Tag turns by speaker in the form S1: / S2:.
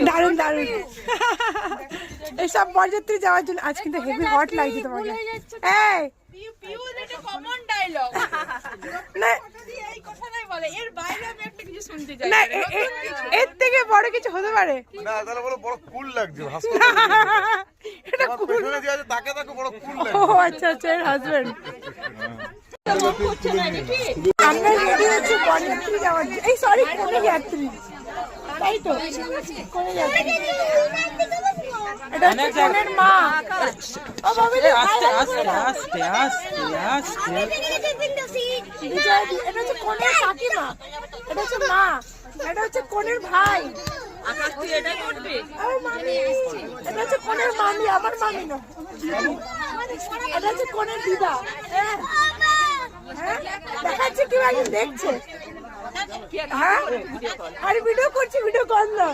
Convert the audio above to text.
S1: দারুণ দারুণ। এইসব বরযাত্রী যাওয়ার জন্য আজ কিন্তু হেভি হট লাগছে তোমাকে। এই এর থেকে বড় কিছু হতে পারে
S2: না, তাহলে বড় বড় কুল লাগছে।
S1: এটা
S2: পেছনে যে আছে তাকে তাকে বড় কুল লাগছে।
S1: ও আচ্ছা আচ্ছা, এর হাজবেন্ড। আমরা রেডি হচ্ছি বরযাত্রী যাওয়ার জন্য। এই সরি, কোনে যাত্রী, তাই তো কোনে যাত্রী। এটা হচ্ছে কোনের মা। ও বাবা, আস্তে আস্তে আস্তে আস্তে আস্তে। এটা হচ্ছে কোনের কাকিমা, এটা হচ্ছে মা, এটা হচ্ছে কোনের ভাই। এটা হচ্ছে কোনের মামি, আমার মামি না। এটা হচ্ছে কোনের দিদা। দেখাচ্ছে কি দেখছে। হ্যাঁ, আরে ভিডিও করছি, ভিডিও কর না।